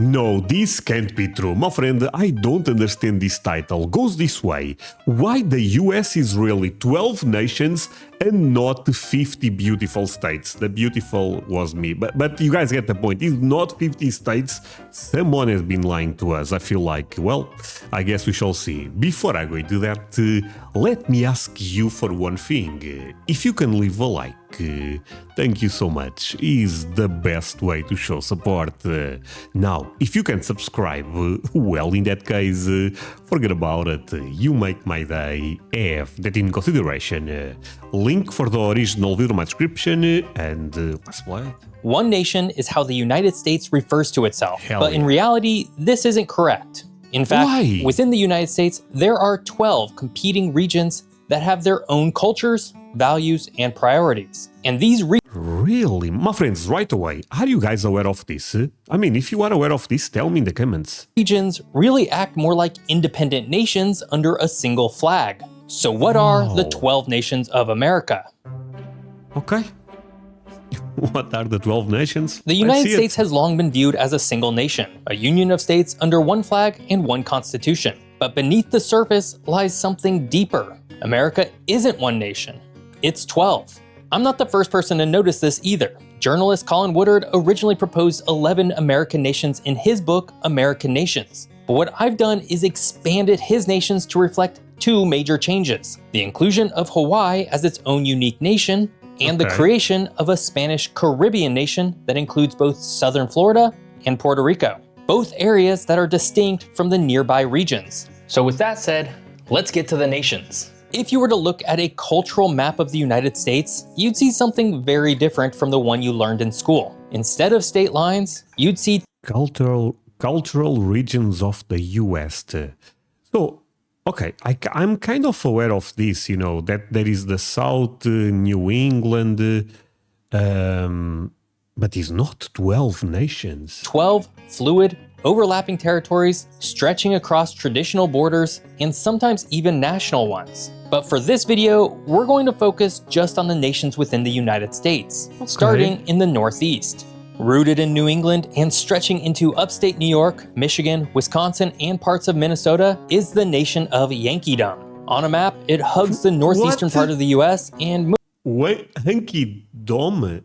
No, this can't be true. My friend, I don't understand this title. Goes this way. Why the US is really 12 nations and not 50 beautiful states? The beautiful was me. But you guys get the point. It's not 50 states. Someone has been lying to us. I feel like, well, I guess we shall see. Before I go into that, let me ask you for one thing. If you can leave a like, thank you so much. Is the best way to show support. Now, if you can subscribe, well, in that case, forget about it. You make my day. Have that in consideration. Link for the original video in my description, and let's play. One nation is how the United States refers to itself, Hell but in yeah. reality, this isn't correct. In fact, Why? within the United States, there are 12 competing regions that have their own cultures, values, and priorities. And these Really? My friends, right away, are you guys aware of this? I mean, if you are aware of this, tell me in the comments. regions really act more like independent nations under a single flag. So what are the Wow. 12 nations of America? Okay. What are the 12 nations? The United States has long been viewed as a single nation, a union of states under one flag and one constitution. But beneath the surface lies something deeper. America isn't one nation, it's 12. I'm not the first person to notice this either. Journalist Colin Woodard originally proposed 11 American nations in his book, American Nations. But what I've done is expanded his nations to reflect two major changes: the inclusion of Hawaii as its own unique nation, and the Okay. creation of a Spanish Caribbean nation that includes both southern Florida and Puerto Rico, both areas that are distinct from the nearby regions. So with that said, let's get to the nations. If you were to look at a cultural map of the United States, you'd see something very different from the one you learned in school. Instead of state lines, you'd see Cultural regions of the US. So, okay, I'm kind of aware of this, you know, that there is the South, New England, but it's not 12 nations. 12 fluid, overlapping territories stretching across traditional borders and sometimes even national ones. But for this video, we're going to focus just on the nations within the United States, starting in the Northeast. Rooted in New England and stretching into upstate New York, Michigan, Wisconsin, and parts of Minnesota is the nation of Yankeedom. On a map, it hugs the northeastern What? part of the US and Wait, Hunky Dome?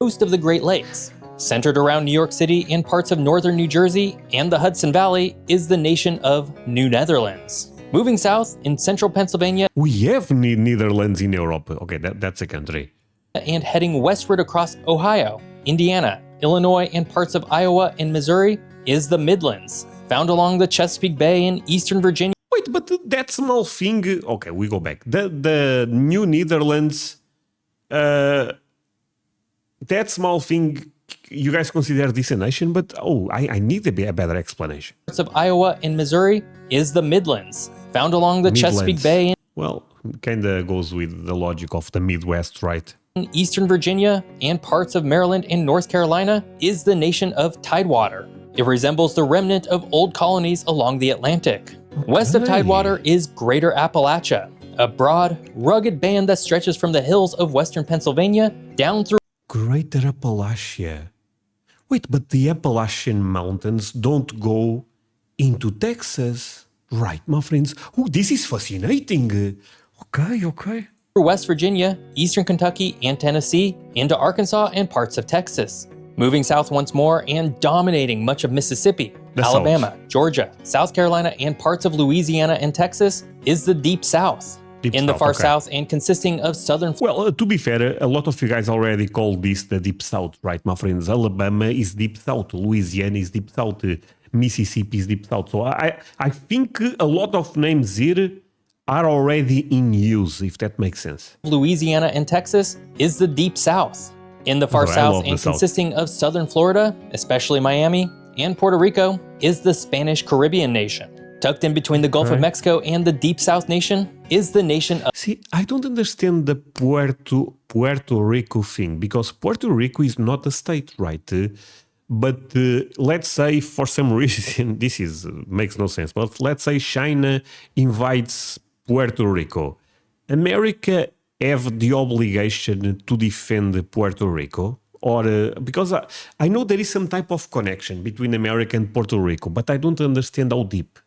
most of the Great Lakes. Centered around New York City and parts of northern New Jersey and the Hudson Valley is the nation of New Netherlands. Moving south in central Pennsylvania We have Netherlands in Europe. Okay, that's a country. and heading westward across Ohio, Indiana, Illinois, and parts of Iowa and Missouri is the Midlands, found along the Chesapeake Bay in eastern Virginia. Wait, but that small thing... Okay, we go back. The New Netherlands... that small thing... You guys consider this a nation, but I need a better explanation. Parts of Iowa and Missouri is the Midlands, found along the Chesapeake Midlands. Bay Well, kinda goes with the logic of the Midwest, right? in eastern Virginia and parts of Maryland and North Carolina is the nation of Tidewater. It resembles the remnant of old colonies along the Atlantic. West of Okay. Tidewater is Greater Appalachia, a broad, rugged band that stretches from the hills of western Pennsylvania down through Greater Appalachia. Wait, but the Appalachian Mountains don't go into Texas. Right, my friends? Oh, this is fascinating. Okay. West Virginia, eastern Kentucky, and Tennessee, into Arkansas and parts of Texas. Moving south once more and dominating much of Mississippi, The Alabama, South. Georgia, South Carolina, and parts of Louisiana and Texas is the Deep South. Deep in the South, far okay. south and consisting of southern Well, to be fair, a lot of you guys already call this the Deep South, right, my friends? Alabama is Deep South, Louisiana is Deep South, Mississippi is Deep South. So I think a lot of names here are already in use, if that makes sense. Louisiana and Texas is the Deep South. In the far Oh, I south love the and South. consisting of southern Florida, especially Miami, and Puerto Rico is the Spanish Caribbean nation. Tucked in between the Gulf of Okay. Mexico and the Deep South nation is the nation of See, I don't understand the Puerto Rico thing, because Puerto Rico is not a state, right? But let's say for some reason, this makes no sense, but let's say China invites Puerto Rico. America have the obligation to defend Puerto Rico? or because I know there is some type of connection between America and Puerto Rico, but I don't understand how deep.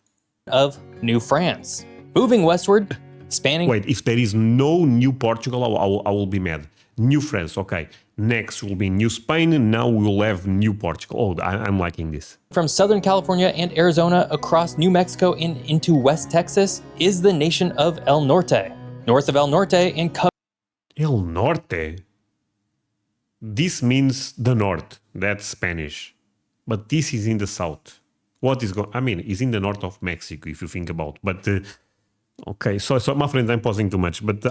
Of New France. Moving westward, spanning... Wait, if there is no New Portugal, I will be mad. New France, okay. Next will be New Spain, and now we will have New Portugal. Oh, I'm liking this. From Southern California and Arizona across New Mexico and into West Texas is the nation of El Norte. North of El Norte and El Norte? This means the north. That's Spanish. But this is in the south. What is going... I mean, it's in the north of Mexico, if you think about. But... okay, so my friends, I'm pausing too much, but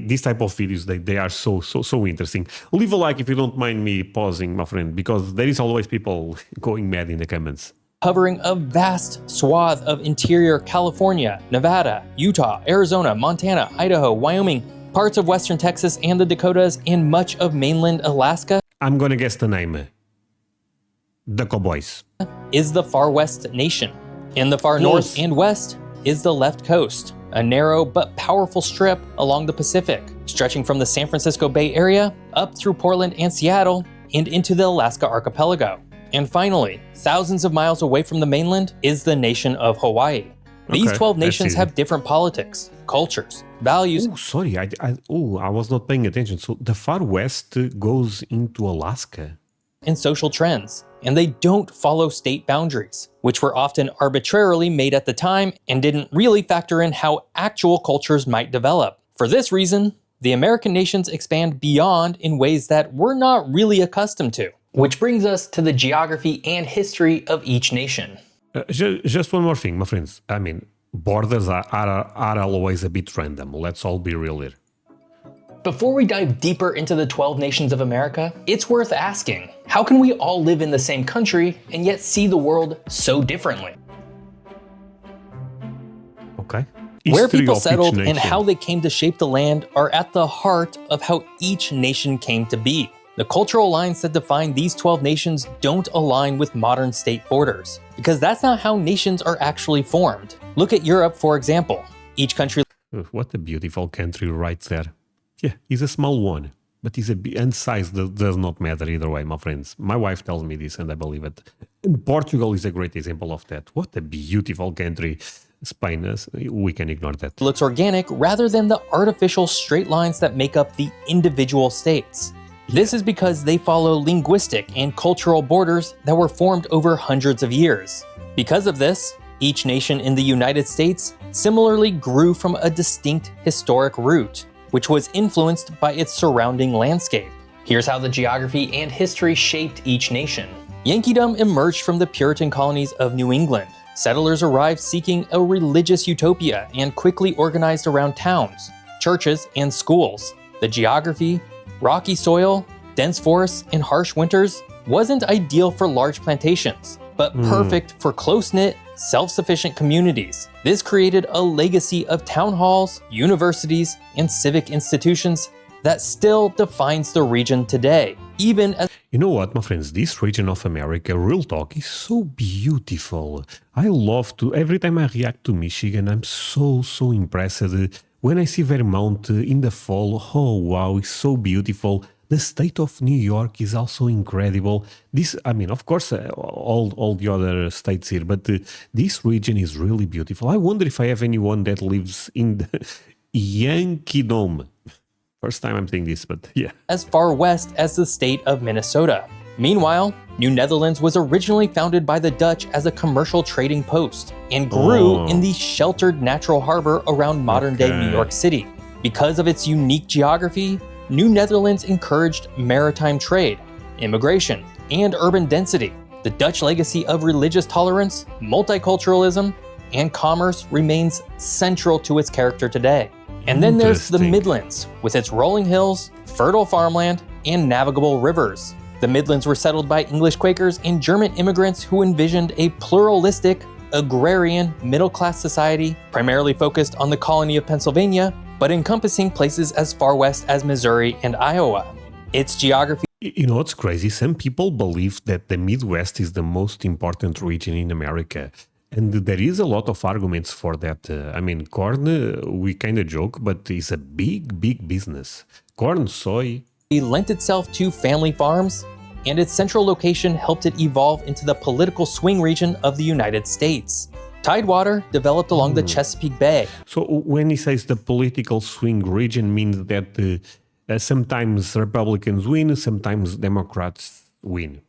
these type of videos, they are so interesting. Leave a like if you don't mind me pausing, my friend, because there is always people going mad in the comments. Covering a vast swath of interior California, Nevada, Utah, Arizona, Montana, Idaho, Wyoming, parts of western Texas and the Dakotas, and much of mainland Alaska. I'm gonna guess the name. The Cowboys. Is the far west nation. In the far north and west is the left coast, a narrow but powerful strip along the Pacific, stretching from the San Francisco Bay Area up through Portland and Seattle and into the Alaska archipelago. And finally, thousands of miles away from the mainland is the nation of Hawaii. These 12 nations have different politics, cultures, values. Oh, sorry, I was not paying attention. So the far west goes into Alaska. And social trends, and they don't follow state boundaries, which were often arbitrarily made at the time and didn't really factor in how actual cultures might develop. For this reason, the American nations expand beyond in ways that we're not really accustomed to. Which brings us to the geography and history of each nation. Just one more thing, my friends. I mean, borders are always a bit random. Let's all be real here. Before we dive deeper into the 12 nations of America, it's worth asking, how can we all live in the same country and yet see the world so differently? Okay. Where people settled and how they came to shape the land are at the heart of how each nation came to be. The cultural lines that define these 12 nations don't align with modern state borders, because that's not how nations are actually formed. Look at Europe, for example. Each country... What a beautiful country right there. Yeah, it's a small one, but and size does not matter either way, my friends. My wife tells me this and I believe it. And Portugal is a great example of that. What a beautiful country. Spain, we can ignore that. Looks organic rather than the artificial straight lines that make up the individual states. This is because they follow linguistic and cultural borders that were formed over hundreds of years. Because of this, each nation in the United States similarly grew from a distinct historic root, which was influenced by its surrounding landscape. Here's how the geography and history shaped each nation. Yankeedom emerged from the Puritan colonies of New England. Settlers arrived seeking a religious utopia and quickly organized around towns, churches, and schools. The geography, rocky soil, dense forests, and harsh winters wasn't ideal for large plantations, but perfect for close-knit, self-sufficient communities. This created a legacy of town halls, universities, and civic institutions that still defines the region today, even as... You know what, my friends, this region of America, real talk, is so beautiful. I love to... Every time I react to Michigan, I'm so impressed. When I see Vermont in the fall, oh wow, it's so beautiful. The state of New York is also incredible. This, I mean, of course, all the other states here, but this region is really beautiful. I wonder if I have anyone that lives in the Yankeedom. First time I'm saying this, but yeah. As far west as the state of Minnesota. Meanwhile, New Netherlands was originally founded by the Dutch as a commercial trading post and grew in the sheltered natural harbor around modern-day New York City. Because of its unique geography, New Netherlands encouraged maritime trade, immigration, and urban density. The Dutch legacy of religious tolerance, multiculturalism, and commerce remains central to its character today. And then there's the Midlands, with its rolling hills, fertile farmland, and navigable rivers. The Midlands were settled by English Quakers and German immigrants who envisioned a pluralistic, agrarian, middle-class society, primarily focused on the colony of Pennsylvania, but encompassing places as far west as Missouri and Iowa. Its geography... You know what's crazy? Some people believe that the Midwest is the most important region in America. And there is a lot of arguments for that. I mean, corn, we kind of joke, but it's a big business. Corn, soy... It lent itself to family farms, and its central location helped it evolve into the political swing region of the United States. Tidewater developed along the Chesapeake Bay. So when he says the political swing region means that sometimes Republicans win, sometimes Democrats win.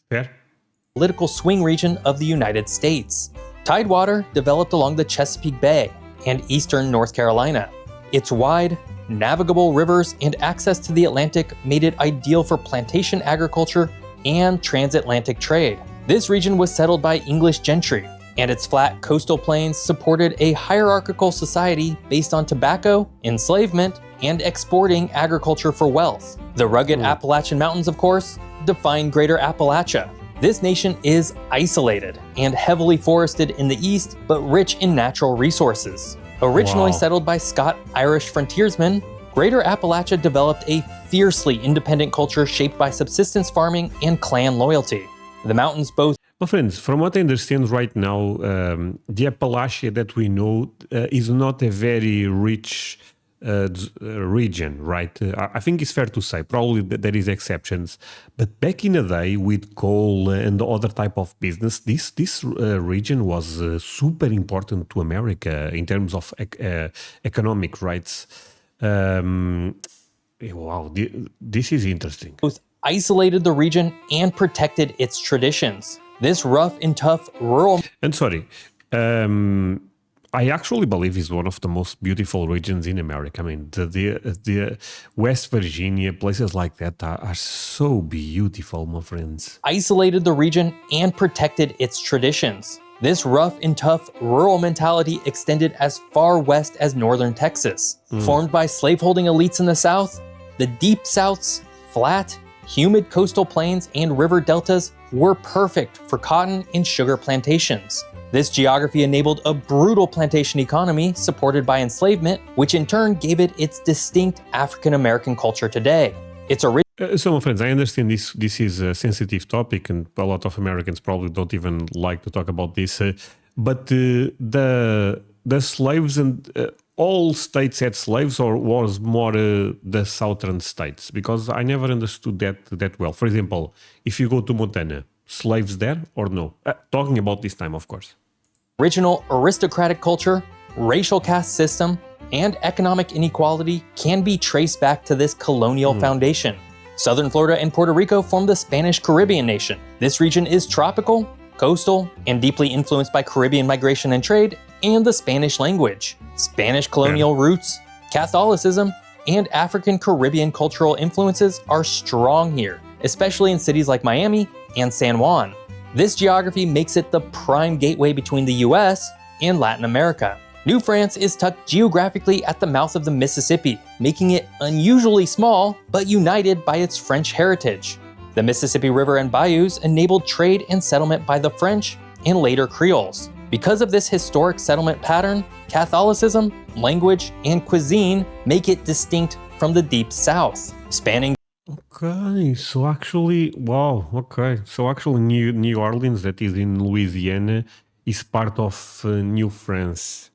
Fair? Political swing region of the United States. Tidewater developed along the Chesapeake Bay and eastern North Carolina. Its wide, navigable rivers and access to the Atlantic made it ideal for plantation agriculture and transatlantic trade. This region was settled by English gentry, and its flat coastal plains supported a hierarchical society based on tobacco, enslavement, and exporting agriculture for wealth. The rugged Appalachian Mountains, of course, define Greater Appalachia. This nation is isolated and heavily forested in the east, but rich in natural resources. Originally settled by Scot-Irish frontiersmen, Greater Appalachia developed a fiercely independent culture shaped by subsistence farming and clan loyalty. The mountains both... Well, friends, from what I understand right now, the Appalachia that we know is not a very rich region, right? I think it's fair to say, probably there is exceptions, but back in the day with coal and other type of business, this region was super important to America in terms of economic rights. Wow, this is interesting. Both isolated the region and protected its traditions. This rough and tough rural... And sorry, I actually believe it's one of the most beautiful regions in America. I mean, the West Virginia, places like that are so beautiful, my friends. Isolated the region and protected its traditions. This rough and tough rural mentality extended as far west as northern Texas. Formed by slaveholding elites in the South, the Deep South's flat, humid coastal plains and river deltas were perfect for cotton and sugar plantations. This geography enabled a brutal plantation economy supported by enslavement, which in turn gave it its distinct African-American culture today. Its So, my friends, I understand this is a sensitive topic, and a lot of Americans probably don't even like to talk about this. But the slaves and all states had slaves, or was more the southern states? Because I never understood that well. For example, if you go to Montana, slaves there or no? Talking about this time, of course. Original aristocratic culture, racial caste system, and economic inequality can be traced back to this colonial foundation. Southern Florida and Puerto Rico form the Spanish Caribbean nation. This region is tropical, coastal, and deeply influenced by Caribbean migration and trade, and the Spanish language. Spanish colonial roots, Catholicism, and African Caribbean cultural influences are strong here, especially in cities like Miami and San Juan. This geography makes it the prime gateway between the US and Latin America. New France is tucked geographically at the mouth of the Mississippi, making it unusually small, but united by its French heritage. The Mississippi River and bayous enabled trade and settlement by the French and later Creoles. Because of this historic settlement pattern, Catholicism, language, and cuisine make it distinct from the Deep South, spanning... Okay, so actually, wow, okay. So actually New Orleans, that is in Louisiana, is part of New France.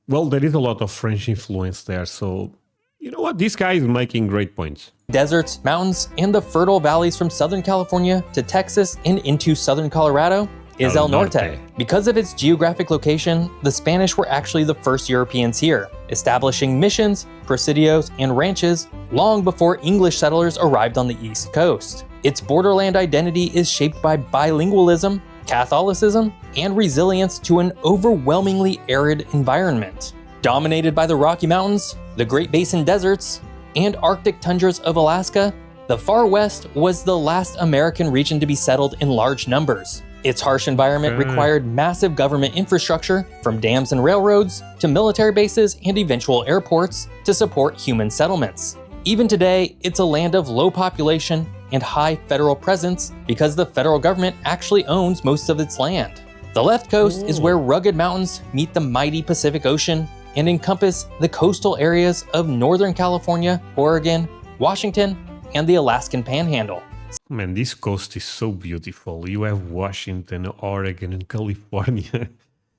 Well, there is a lot of French influence there, so you know what? This guy is making great points. Deserts, mountains, and the fertile valleys from Southern California to Texas and into Southern Colorado is El Norte. Because of its geographic location, the Spanish were actually the first Europeans here, establishing missions, presidios, and ranches long before English settlers arrived on the East Coast. Its borderland identity is shaped by bilingualism, Catholicism, and resilience to an overwhelmingly arid environment. Dominated by the Rocky Mountains, the Great Basin deserts, and Arctic tundras of Alaska, the Far West was the last American region to be settled in large numbers. Its harsh environment required massive government infrastructure, from dams and railroads to military bases and eventual airports, to support human settlements. Even today, it's a land of low population and high federal presence because the federal government actually owns most of its land. The left coast is where rugged mountains meet the mighty Pacific Ocean and encompass the coastal areas of Northern California, Oregon, Washington, and the Alaskan Panhandle. Man, this coast is so beautiful. You have Washington, Oregon, and California.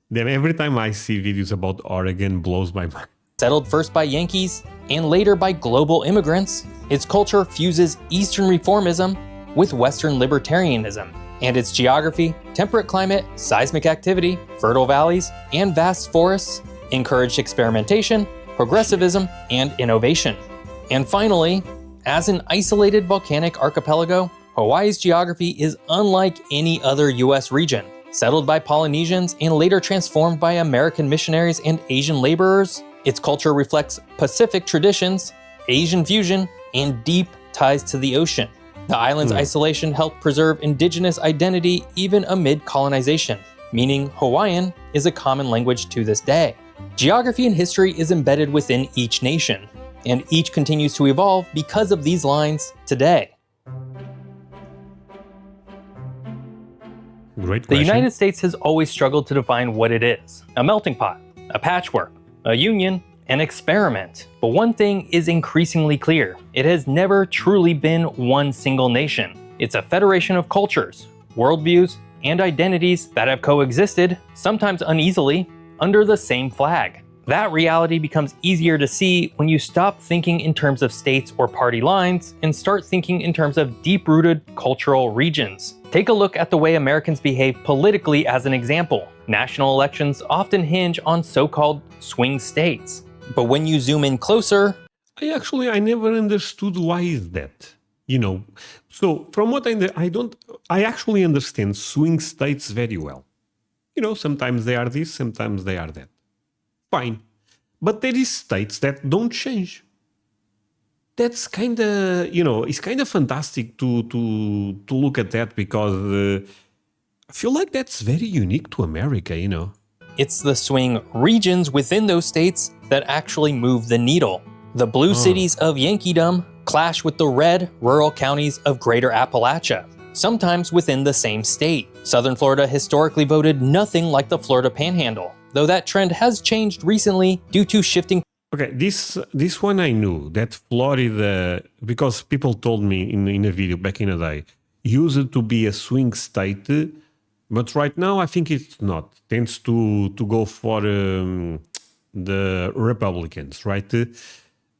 Then every time I see videos about Oregon, blows my mind. Settled first by Yankees and later by global immigrants, its culture fuses Eastern reformism with Western libertarianism, and its geography, temperate climate, seismic activity, fertile valleys, and vast forests encouraged experimentation, progressivism, and innovation. And finally, as an isolated volcanic archipelago, Hawaii's geography is unlike any other US region. Settled by Polynesians and later transformed by American missionaries and Asian laborers, its culture reflects Pacific traditions, Asian fusion, and deep ties to the ocean. The island's isolation helped preserve indigenous identity even amid colonization, meaning Hawaiian is a common language to this day. Geography and history is embedded within each nation, and each continues to evolve because of these lines today. Great The question. United States has always struggled to define what it is: a melting pot, a patchwork, a union, an experiment. But one thing is increasingly clear: it has never truly been one single nation. It's a federation of cultures, worldviews, and identities that have coexisted, sometimes uneasily, under the same flag. That reality becomes easier to see when you stop thinking in terms of states or party lines and start thinking in terms of deep-rooted cultural regions. Take a look at the way Americans behave politically as an example. National elections often hinge on so-called swing states. But when you zoom in closer, I never understood why is that. So from what I actually understand swing states very well. Sometimes they are this, sometimes they are that. Fine. But there is states that don't change. That's kind of, it's kind of fantastic to look at that because I feel like that's very unique to America, it's the swing regions within those states that actually move the needle. The blue cities of Yankeedom clash with the red rural counties of Greater Appalachia, sometimes within the same state. Southern Florida historically voted nothing like the Florida Panhandle, though that trend has changed recently due to shifting. Okay, this one I knew, that Florida, because people told me in a video back in the day, used to be a swing state, but right now I think it's not. Tends to go for the Republicans, right?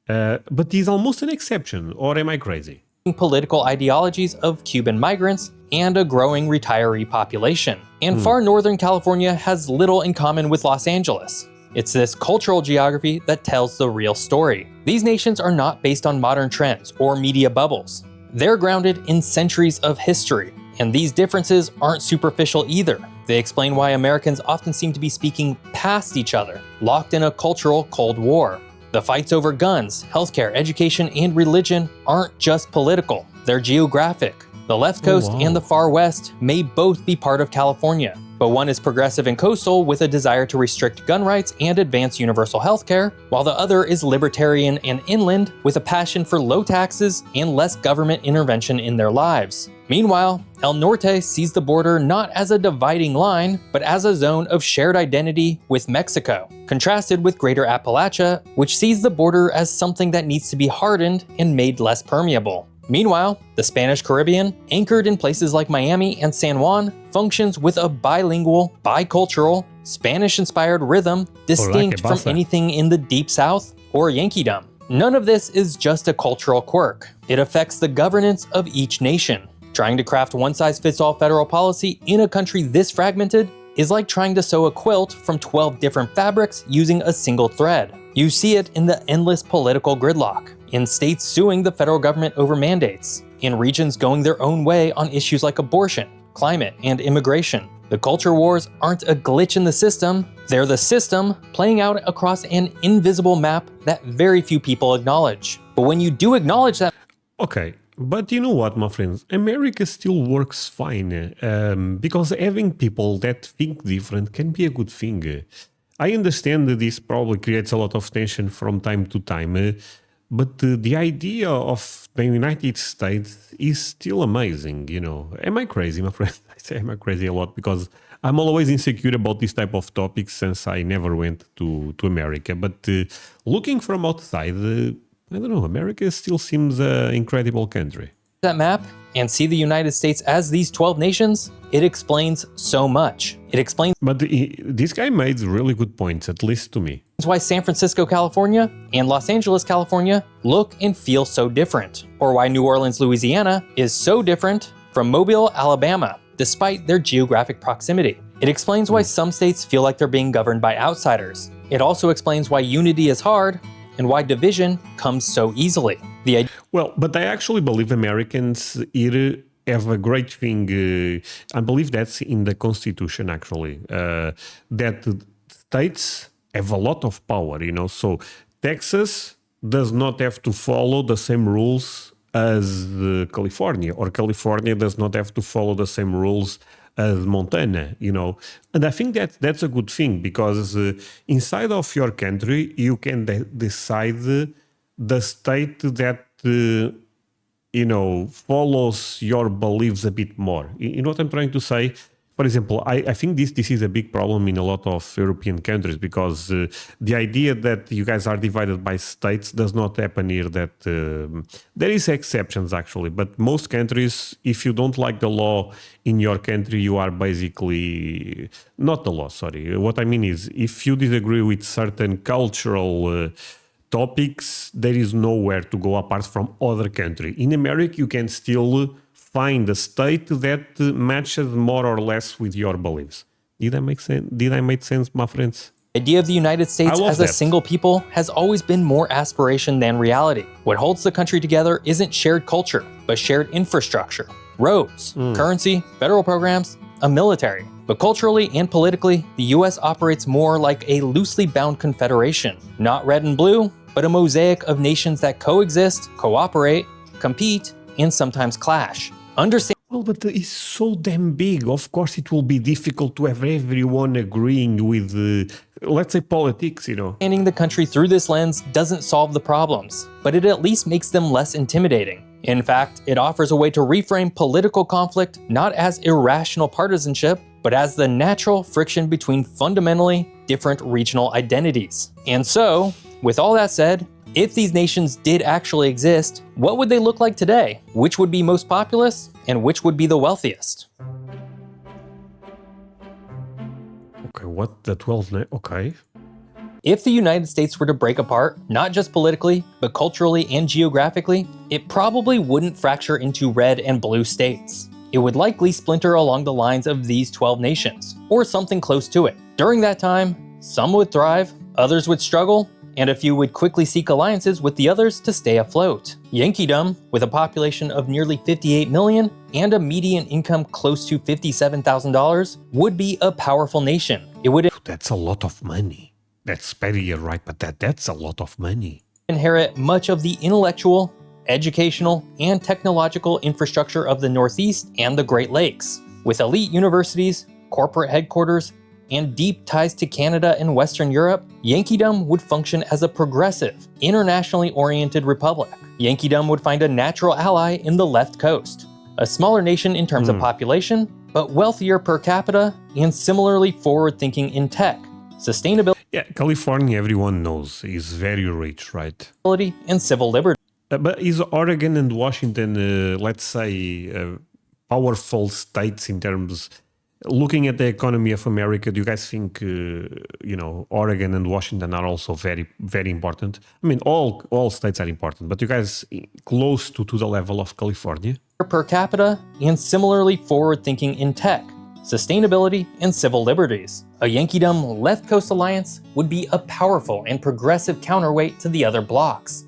But he's almost an exception, or am I crazy? Political ideologies of Cuban migrants and a growing retiree population. And far northern California has little in common with Los Angeles. It's this cultural geography that tells the real story. These nations are not based on modern trends or media bubbles. They're grounded in centuries of history, and these differences aren't superficial either. They explain why Americans often seem to be speaking past each other, locked in a cultural Cold War. The fights over guns, healthcare, education, and religion aren't just political, they're geographic. The left coast and the far west may both be part of California, but one is progressive and coastal with a desire to restrict gun rights and advance universal healthcare, while the other is libertarian and inland with a passion for low taxes and less government intervention in their lives. Meanwhile, El Norte sees the border not as a dividing line, but as a zone of shared identity with Mexico, contrasted with Greater Appalachia, which sees the border as something that needs to be hardened and made less permeable. Meanwhile, the Spanish Caribbean, anchored in places like Miami and San Juan, functions with a bilingual, bicultural, Spanish-inspired rhythm distinct from anything in the Deep South or Yankeedom. None of this is just a cultural quirk. It affects the governance of each nation. Trying to craft one-size-fits-all federal policy in a country this fragmented is like trying to sew a quilt from 12 different fabrics using a single thread. You see it in the endless political gridlock, in states suing the federal government over mandates, in regions going their own way on issues like abortion, climate, and immigration. The culture wars aren't a glitch in the system, they're the system playing out across an invisible map that very few people acknowledge. But when you do acknowledge that— Okay, but you know what, my friends? America still works fine because having people that think different can be a good thing. I understand that this probably creates a lot of tension from time to time, but the idea of the United States is still amazing, Am I crazy, my friend? I say am I crazy a lot because I'm always insecure about this type of topics since I never went to America. But looking from outside, I don't know, America still seems an incredible country. that map and see the United States as these 12 nations, it explains so much. It explains But this guy made really good points, at least to me. why San Francisco, California and Los Angeles, California look and feel so different, or why New Orleans, Louisiana is so different from Mobile, Alabama, despite their geographic proximity. It explains why some states feel like they're being governed by outsiders. It also explains why unity is hard and why division comes so easily. Well, but I actually believe Americans here have a great thing. I believe that's in the Constitution, actually, that states have a lot of power, you know. So Texas does not have to follow the same rules as California, or California does not have to follow the same rules as Montana, you know. And I think that that's a good thing, because inside of your country, you can decide the state that, you know, follows your beliefs a bit more. You know what I'm trying to say? For example, I think this is a big problem in a lot of European countries, because the idea that you guys are divided by states does not happen here. That there is exceptions, actually, but most countries, if you don't like the law in your country, you are basically not the law. Sorry, what I mean is, if you disagree with certain cultural topics, there is nowhere to go apart from other country. In America, you can still find a state that matches more or less with your beliefs. Did I make sense? Did I make sense, my friends? The idea of the United States as a single people has always been more aspiration than reality. What holds the country together isn't shared culture, but shared infrastructure, roads, currency, federal programs, a military. But culturally and politically, the US operates more like a loosely bound confederation, not red and blue, but a mosaic of nations that coexist, cooperate, compete, and sometimes clash. Well, but it's so damn big. Of course, it will be difficult to have everyone agreeing with, let's say, politics, you know. Understanding the country through this lens doesn't solve the problems, but it at least makes them less intimidating. In fact, it offers a way to reframe political conflict not as irrational partisanship, but as the natural friction between fundamentally different regional identities. And so, with all that said, if these nations did actually exist, what would they look like today? Which would be most populous, and which would be the wealthiest? Okay, what? The 12... Okay. If the United States were to break apart, not just politically, but culturally and geographically, it probably wouldn't fracture into red and blue states. It would likely splinter along the lines of these 12 nations, or something close to it. During that time, some would thrive, others would struggle, and a few would quickly seek alliances with the others to stay afloat. Yankeedom, with a population of nearly 58 million and a median income close to $57,000, would be a powerful nation. It would That's a lot of money. That's Perry, you're right, but that's a lot of money. Inherit much of the intellectual, educational, and technological infrastructure of the Northeast and the Great Lakes. With elite universities, corporate headquarters, and deep ties to Canada and Western Europe, Yankeedom would function as a progressive, internationally oriented republic. Yankeedom would find a natural ally in the left coast, a smaller nation in terms of population, but wealthier per capita and similarly forward-thinking in tech, sustainability, Yeah, California, everyone knows, is very rich, right? and civil liberty. But is Oregon and Washington, let's say, powerful states in terms... Looking at the economy of America, do you guys think, you know, Oregon and Washington are also very, very important? I mean, all states are important, but you guys close to the level of California? Per capita and similarly forward-thinking in tech, sustainability, and civil liberties. A Yankeedom left coast alliance would be a powerful and progressive counterweight to the other blocs.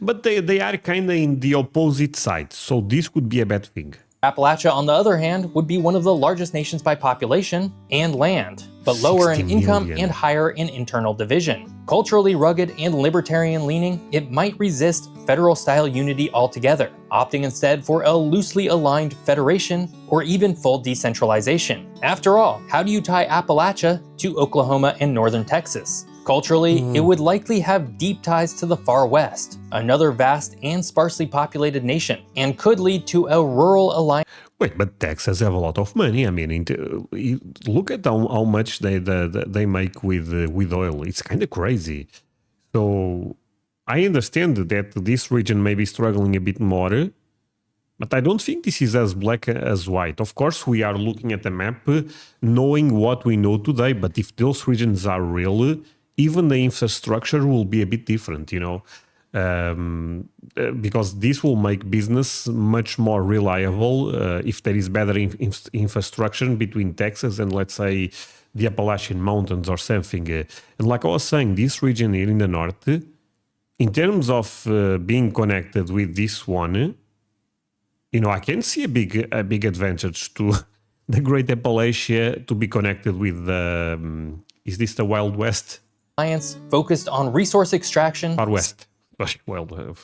But they are kind of in the opposite side, so this could be a bad thing. Appalachia, on the other hand, would be one of the largest nations by population and land, but lower in 60 income million. and higher in internal division. Culturally rugged and libertarian-leaning, it might resist federal-style unity altogether, opting instead for a loosely aligned federation or even full decentralization. After all, how do you tie Appalachia to Oklahoma and northern Texas? Culturally, it would likely have deep ties to the far west, another vast and sparsely populated nation, and could lead to a rural alliance. Wait, but Texas have a lot of money. I mean, look at how much they make with oil. It's kind of crazy. So I understand that this region may be struggling a bit more, But I don't think this is as black as white. Of course, we are looking at the map, knowing what we know today. But if those regions are real, even the infrastructure will be a bit different, because this will make business much more reliable if there is better infrastructure between Texas and, let's say, the Appalachian Mountains or something. And like I was saying, this region here in the north, in terms of being connected with this one, I can see a big advantage to the Great Appalachia to be connected with the, is this the Wild West? Alliance focused on resource extraction, Far West. Well,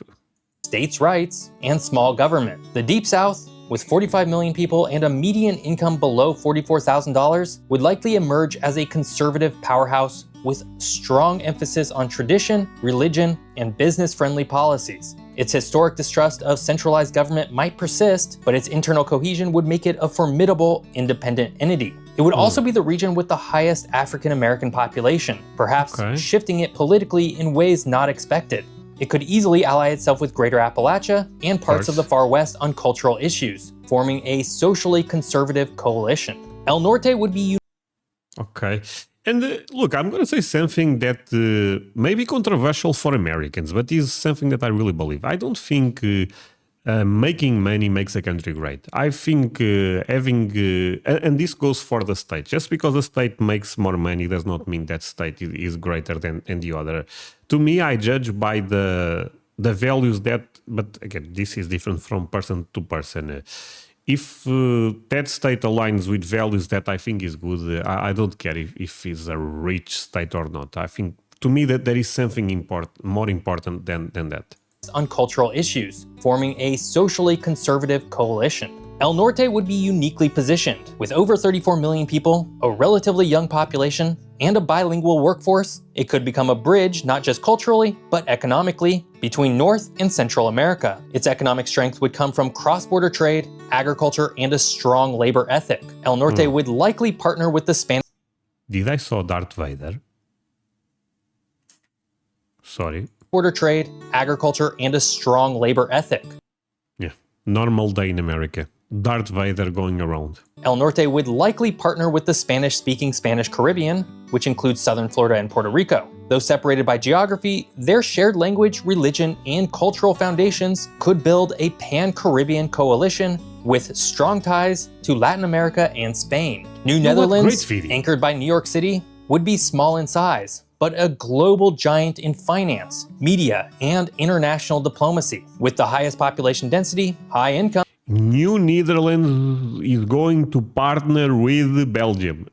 states' rights, and small government. The Deep South, with 45 million people and a median income below $44,000, would likely emerge as a conservative powerhouse with strong emphasis on tradition, religion, and business-friendly policies. Its historic distrust of centralized government might persist, but its internal cohesion would make it a formidable independent entity. It would also be the region with the highest African American population, perhaps shifting it politically in ways not expected. It could easily ally itself with Greater Appalachia and parts of the Far West on cultural issues, forming a socially conservative coalition. El Norte would be Okay. And look, I'm going to say something that may be controversial for Americans, but is something that I really believe. I don't think making money makes a country great. I think having, and this goes for the state, just because the state makes more money does not mean that state is greater than the other. To me, I judge by the values that, but again, this is different from person to person. If that state aligns with values that I think is good, I don't care if it's a rich state or not. I think, to me, that there is something more important than that. On cultural issues, forming a socially conservative coalition. El Norte would be uniquely positioned. With over 34 million people, a relatively young population, and a bilingual workforce, it could become a bridge not just culturally, but economically, between North and Central America. Its economic strength would come from cross-border trade, agriculture, and a strong labor ethic. El Norte would likely partner with the Spanish... Did I saw Darth Vader? Sorry. Border trade, agriculture, and a strong labor ethic. Yeah, normal day in America. Darth Vader going around. El Norte would likely partner with the Spanish-speaking Spanish Caribbean, which includes southern Florida and Puerto Rico. Though separated by geography, their shared language, religion, and cultural foundations could build a pan-Caribbean coalition with strong ties to Latin America and Spain. New Netherlands, anchored by New York City, would be small in size, but a global giant in finance, media, and international diplomacy. With the highest population density, high income, New Netherlands is going to partner with Belgium.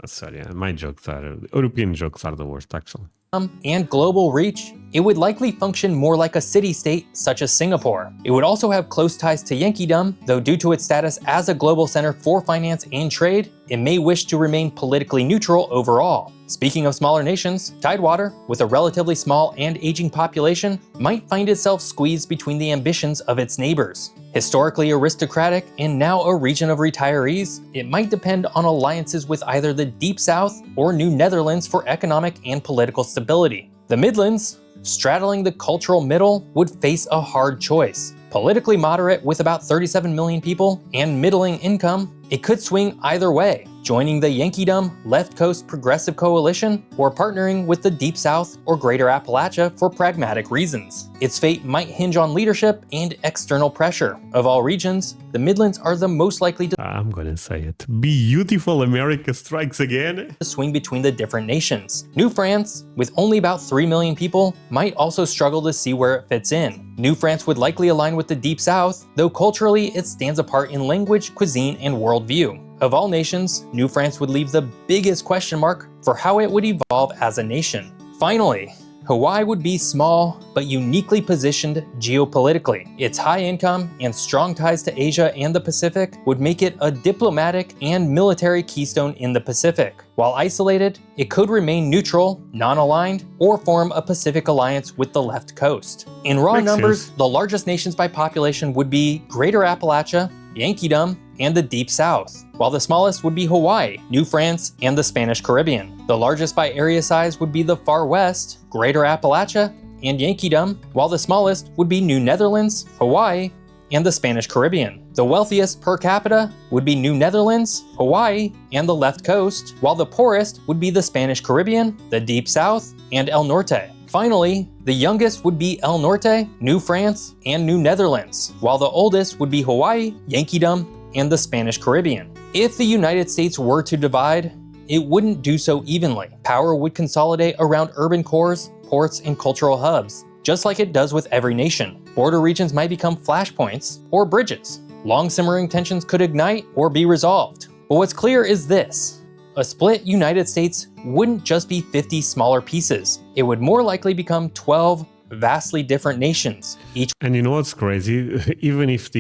Sorry, my jokes are, European jokes are the worst, actually. And global reach, it would likely function more like a city-state such as Singapore. It would also have close ties to Yankeedom, though due to its status as a global center for finance and trade, it may wish to remain politically neutral overall. Speaking of smaller nations, Tidewater, with a relatively small and aging population, might find itself squeezed between the ambitions of its neighbors. Historically aristocratic and now a region of retirees, it might depend on alliances with either the Deep South or New Netherlands for economic and political stability. The Midlands, straddling the cultural middle, would face a hard choice. Politically moderate with about 37 million people and middling income, it could swing either way, joining the Yankeedom Left Coast Progressive Coalition or partnering with the Deep South or Greater Appalachia for pragmatic reasons. Its fate might hinge on leadership and external pressure. Of all regions, the Midlands are the most likely to I'm gonna say it. Beautiful America strikes again. swing between the different nations. New France, with only about 3 million people, might also struggle to see where it fits in. New France would likely align with the Deep South, though culturally it stands apart in language, cuisine, and worldview. Of all nations, New France would leave the biggest question mark for how it would evolve as a nation. Finally, Hawaii would be small, but uniquely positioned geopolitically. Its high income and strong ties to Asia and the Pacific would make it a diplomatic and military keystone in the Pacific. While isolated, it could remain neutral, non-aligned, or form a Pacific alliance with the left coast. In raw numbers, the largest nations by population would be Greater Appalachia, Yankeedom, and the Deep South, while the smallest would be Hawaii, New France, and the Spanish Caribbean. The largest by area size would be the Far West, Greater Appalachia, and Yankeedom, while the smallest would be New Netherlands, Hawaii, and the Spanish Caribbean. The wealthiest per capita would be New Netherlands, Hawaii, and the left coast, while the poorest would be the Spanish Caribbean, the Deep South, and El Norte. Finally, the youngest would be El Norte, New France, and New Netherlands, while the oldest would be Hawaii, Yankeedom, and the Spanish Caribbean. If the United States were to divide, it wouldn't do so evenly. Power would consolidate around urban cores, ports, and cultural hubs, just like it does with every nation. Border regions might become flashpoints or bridges. Long simmering tensions could ignite or be resolved. But what's clear is this: a split United States wouldn't just be 50 smaller pieces. It would more likely become 12 vastly different nations, each. And you know what's crazy? Even if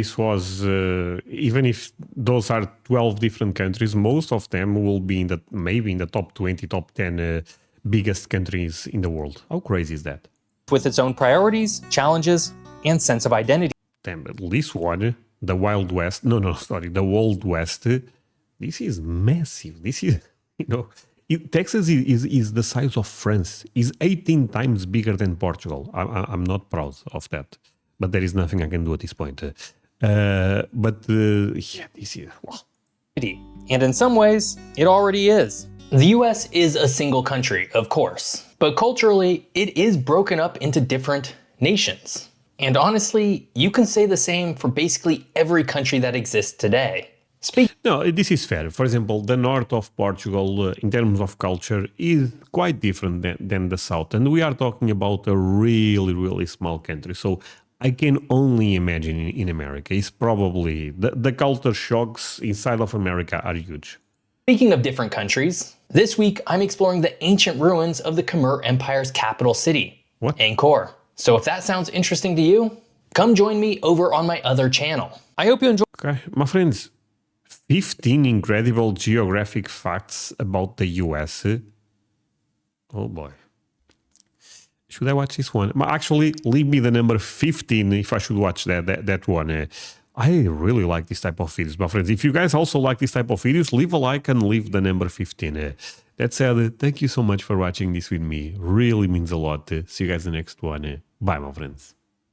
those are 12 different countries, most of them will be maybe in the top 20, top 10 biggest countries in the world. How crazy is that? With its own priorities, challenges, and sense of identity. Damn, but this one, the Wild West, the Old West, this is massive. This is, Texas is the size of France, is 18 times bigger than Portugal. I'm not proud of that, but there is nothing I can do at this point. Yeah, this is, wow. And in some ways, it already is. The US is a single country, of course, but culturally, it is broken up into different nations. And honestly, you can say the same for basically every country that exists today. No, this is fair. For example, the north of Portugal, in terms of culture, is quite different than the south. And we are talking about a really, really small country. So I can only imagine in America, it's probably, the culture shocks inside of America are huge. Speaking of different countries, this week I'm exploring the ancient ruins of the Khmer Empire's capital city, Angkor. So if that sounds interesting to you, come join me over on my other channel. I hope you enjoy. Okay, my friends, 15 incredible geographic facts about the US. Oh boy. Should I watch this one? Actually, leave me the number 15 if I should watch that one. I really like this type of videos, my friends. If you guys also like this type of videos, leave a like and leave the number 15. That said, thank you so much for watching this with me. Really means a lot. See you guys in the next one. Bye, my friends.